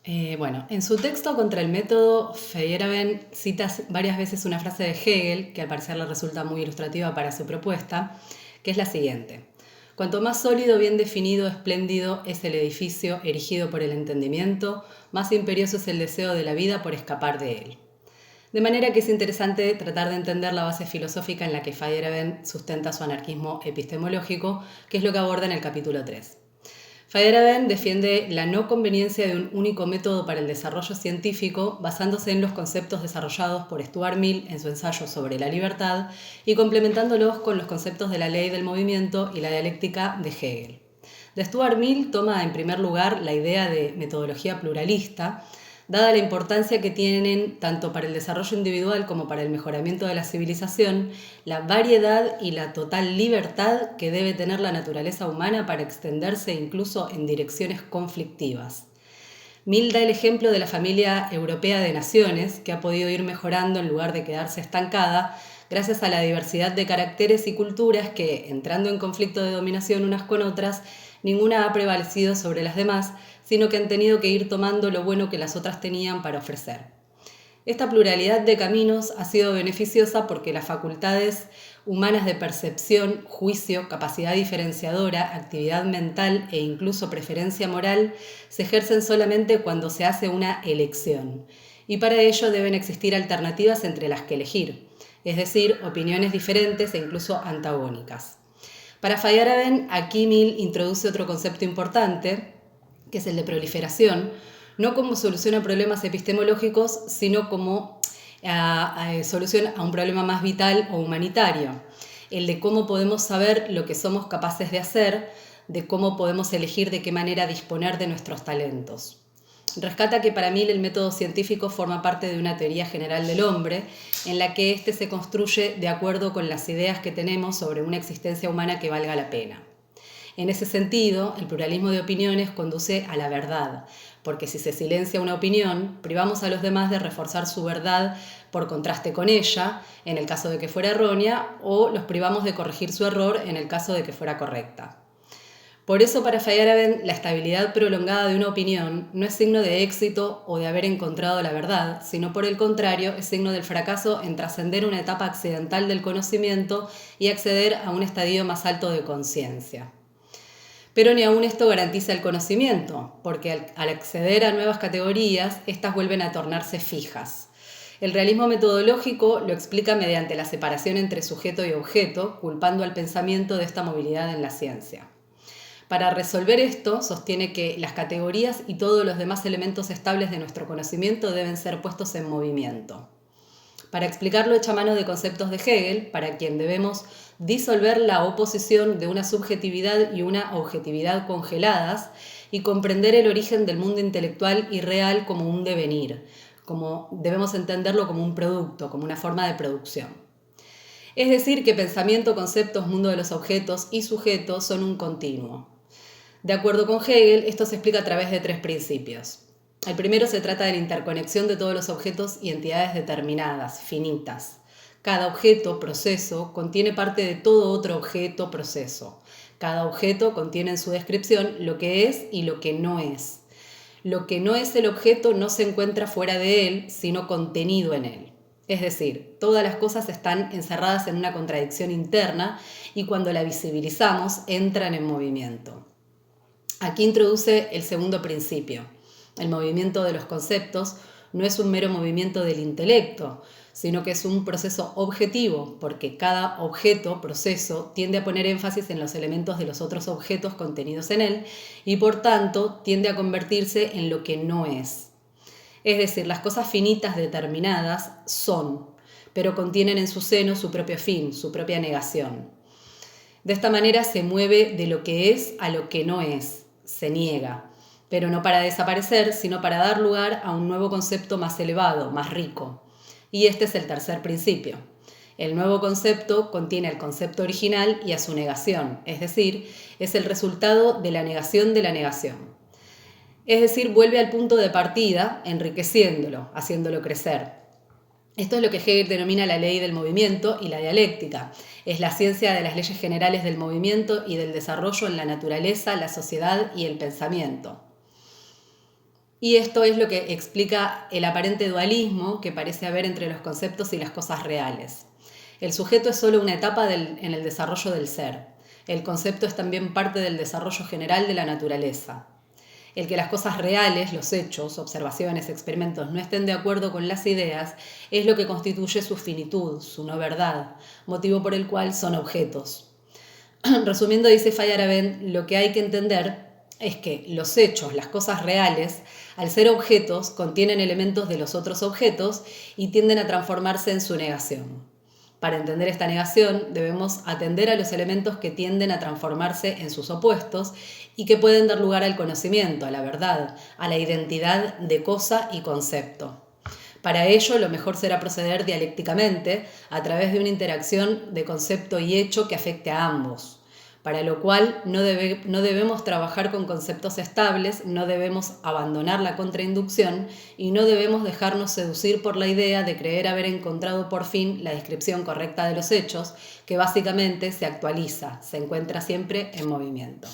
En su texto contra el método, Feyerabend cita varias veces una frase de Hegel, que al parecer le resulta muy ilustrativa para su propuesta, que es la siguiente. Cuanto más sólido, bien definido, espléndido es el edificio erigido por el entendimiento, más imperioso es el deseo de la vida por escapar de él. De manera que es interesante tratar de entender la base filosófica en la que Feyerabend sustenta su anarquismo epistemológico, que es lo que aborda en el capítulo 3. Feyerabend defiende la no conveniencia de un único método para el desarrollo científico basándose en los conceptos desarrollados por Stuart Mill en su ensayo sobre la libertad y complementándolos con los conceptos de la ley del movimiento y la dialéctica de Hegel. De Stuart Mill toma en primer lugar la idea de metodología pluralista, dada la importancia que tienen tanto para el desarrollo individual como para el mejoramiento de la civilización, la variedad y la total libertad que debe tener la naturaleza humana para extenderse incluso en direcciones conflictivas. Mill da el ejemplo de la familia europea de naciones, que ha podido ir mejorando en lugar de quedarse estancada, gracias a la diversidad de caracteres y culturas que, entrando en conflicto de dominación unas con otras, ninguna ha prevalecido sobre las demás, sino que han tenido que ir tomando lo bueno que las otras tenían para ofrecer. Esta pluralidad de caminos ha sido beneficiosa porque las facultades humanas de percepción, juicio, capacidad diferenciadora, actividad mental e incluso preferencia moral se ejercen solamente cuando se hace una elección. Y para ello deben existir alternativas entre las que elegir, es decir, opiniones diferentes e incluso antagónicas. Para Feyerabend, aquí Mill introduce otro concepto importante, que es el de proliferación, no como solución a problemas epistemológicos, sino como solución a un problema más vital o humanitario, el de cómo podemos saber lo que somos capaces de hacer, de cómo podemos elegir de qué manera disponer de nuestros talentos. Rescata que para Mill el método científico forma parte de una teoría general del hombre, en la que éste se construye de acuerdo con las ideas que tenemos sobre una existencia humana que valga la pena. En ese sentido, el pluralismo de opiniones conduce a la verdad, porque si se silencia una opinión, privamos a los demás de reforzar su verdad por contraste con ella, en el caso de que fuera errónea, o los privamos de corregir su error en el caso de que fuera correcta. Por eso, para Feyerabend, la estabilidad prolongada de una opinión no es signo de éxito o de haber encontrado la verdad, sino por el contrario, es signo del fracaso en trascender una etapa accidental del conocimiento y acceder a un estadio más alto de conciencia. Pero ni aún esto garantiza el conocimiento, porque al acceder a nuevas categorías, estas vuelven a tornarse fijas. El realismo metodológico lo explica mediante la separación entre sujeto y objeto, culpando al pensamiento de esta movilidad en la ciencia. Para resolver esto, sostiene que las categorías y todos los demás elementos estables de nuestro conocimiento deben ser puestos en movimiento. Para explicarlo echa mano de conceptos de Hegel, para quien debemos disolver la oposición de una subjetividad y una objetividad congeladas y comprender el origen del mundo intelectual y real como un devenir, como debemos entenderlo como un producto, como una forma de producción. Es decir, que pensamiento, conceptos, mundo de los objetos y sujetos son un continuo. De acuerdo con Hegel, esto se explica a través de 3 principios. El primero se trata de la interconexión de todos los objetos y entidades determinadas, finitas. Cada objeto, proceso, contiene parte de todo otro objeto, proceso. Cada objeto contiene en su descripción lo que es y lo que no es. Lo que no es el objeto no se encuentra fuera de él, sino contenido en él. Es decir, todas las cosas están encerradas en una contradicción interna y cuando la visibilizamos entran en movimiento. Aquí introduce el segundo principio. El movimiento de los conceptos no es un mero movimiento del intelecto, sino que es un proceso objetivo, porque cada objeto, proceso, tiende a poner énfasis en los elementos de los otros objetos contenidos en él y por tanto tiende a convertirse en lo que no es. Es decir, las cosas finitas determinadas son, pero contienen en su seno su propio fin, su propia negación. De esta manera se mueve de lo que es a lo que no es, se niega, pero no para desaparecer, sino para dar lugar a un nuevo concepto más elevado, más rico. Y este es el tercer principio. El nuevo concepto contiene al concepto original y a su negación, es decir, es el resultado de la negación de la negación. Es decir, vuelve al punto de partida, enriqueciéndolo, haciéndolo crecer. Esto es lo que Hegel denomina la ley del movimiento y la dialéctica. Es la ciencia de las leyes generales del movimiento y del desarrollo en la naturaleza, la sociedad y el pensamiento. Y esto es lo que explica el aparente dualismo que parece haber entre los conceptos y las cosas reales. El sujeto es solo una etapa en el desarrollo del ser. El concepto es también parte del desarrollo general de la naturaleza. El que las cosas reales, los hechos, observaciones, experimentos, no estén de acuerdo con las ideas es lo que constituye su finitud, su no verdad, motivo por el cual son objetos. Resumiendo, dice Feyerabend, lo que hay que entender es que los hechos, las cosas reales, al ser objetos, contienen elementos de los otros objetos y tienden a transformarse en su negación. Para entender esta negación, debemos atender a los elementos que tienden a transformarse en sus opuestos y que pueden dar lugar al conocimiento, a la verdad, a la identidad de cosa y concepto. Para ello, lo mejor será proceder dialécticamente a través de una interacción de concepto y hecho que afecte a ambos, para lo cual no debemos trabajar con conceptos estables, no debemos abandonar la contrainducción y no debemos dejarnos seducir por la idea de creer haber encontrado por fin la descripción correcta de los hechos, que básicamente se actualiza, se encuentra siempre en movimiento.